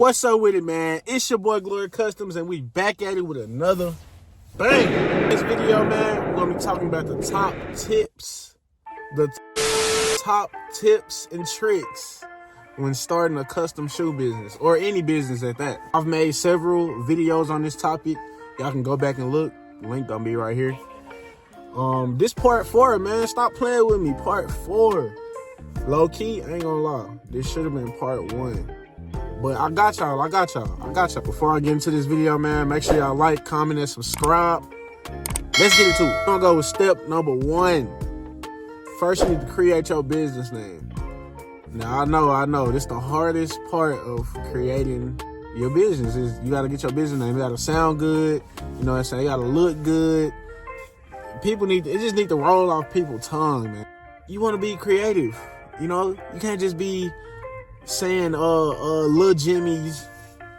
What's up with it, man? It's your boy Glory Customs, and we back at it with another bang. In this video, man, we're gonna be talking about the top tips and tricks when starting a custom shoe business, or any business at that. I've made several videos on this topic. Y'all can go back and look. Link gonna be right here. This part 4, man. Stop playing with me. Part 4. Low key, I ain't gonna lie. This should have been part 1. But I got y'all. Before I get into this video, man, make sure y'all like, comment, and subscribe. Let's get into it. I'm gonna go with step number 1. First, you need to create your business name. Now, I know. This is the hardest part of creating your business. Is you gotta get your business name. It gotta sound good. You know what I'm saying? It gotta look good. It just need to roll off people's tongue, man. You wanna be creative. You know, you can't just be saying Lil Jimmy's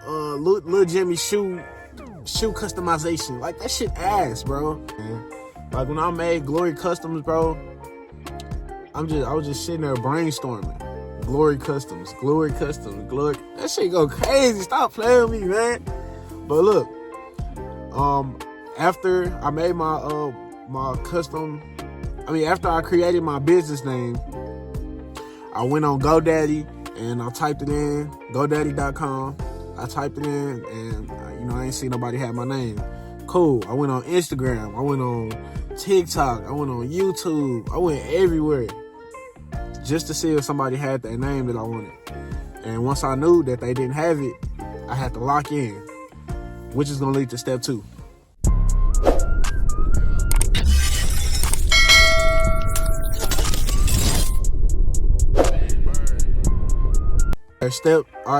shoe customization. Like, that shit ass, bro. Like, when I made Glory Customs, bro, I was just sitting there brainstorming. Glory Customs. That shit go crazy. Stop playing with me, man. But look, after I made after I created my business name, I went on GoDaddy and I typed it in, GoDaddy.com. I typed it in, and I ain't seen nobody have my name. Cool. I went on Instagram. I went on TikTok. I went on YouTube. I went everywhere just to see if somebody had that name that I wanted. And once I knew that they didn't have it, I had to lock in, which is gonna lead to step 2.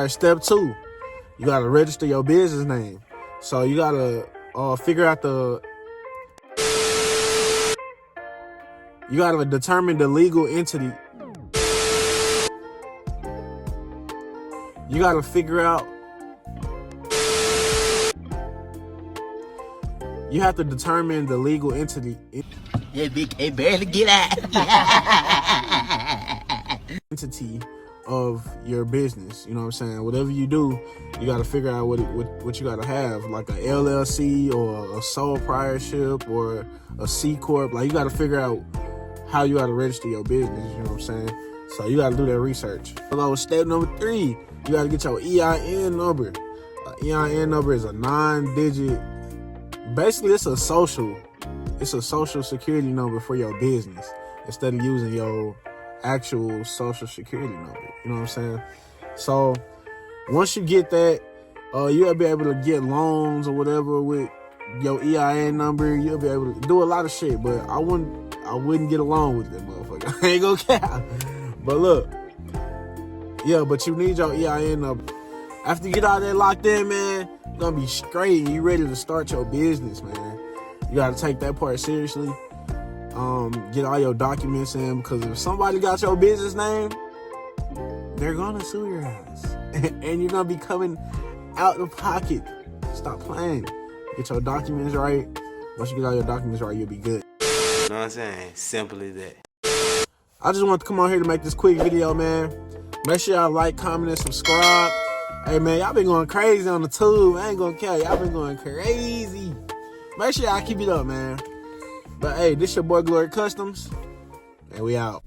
Step 2, you gotta register your business name. So you gotta figure out you gotta determine the legal entity. You gotta figure out. You have to determine the legal entity. Yeah, big can't barely get out. Entity of your business. You know what I'm saying? Whatever you do, you got to figure out what you got to have, like a LLC or a sole proprietorship or a C corp. Like, you got to figure out how you got to register your business. You know what I'm saying? So you got to do that research. So step number 3, you got to get your EIN number. EIN number is a 9-digit. Basically, it's a social security number for your business instead of using your actual social security number. You know what I'm saying? So once you get that, you'll be able to get loans or whatever with your EIN number. You'll be able to do a lot of shit, but I wouldn't get along with that motherfucker. I ain't gonna cap. But look, yeah, but you need your EIN number. After you get out there locked in, man, you're gonna be straight and you ready to start your business, man. You gotta take that part seriously. Get all your documents in, because if somebody got your business name, they're gonna sue your ass. And you're gonna be coming out the pocket. Stop playing. Get your documents right. Once you get all your documents right, you'll be good. You know what I'm saying? Simple as that. I just want to come on here to make this quick video, man. Make sure y'all like, comment, and subscribe. Hey, man, y'all been going crazy on the tube. I ain't gonna care. Y'all been going crazy. Make sure y'all keep it up, man. But hey, this your boy Glory Customs, and we out.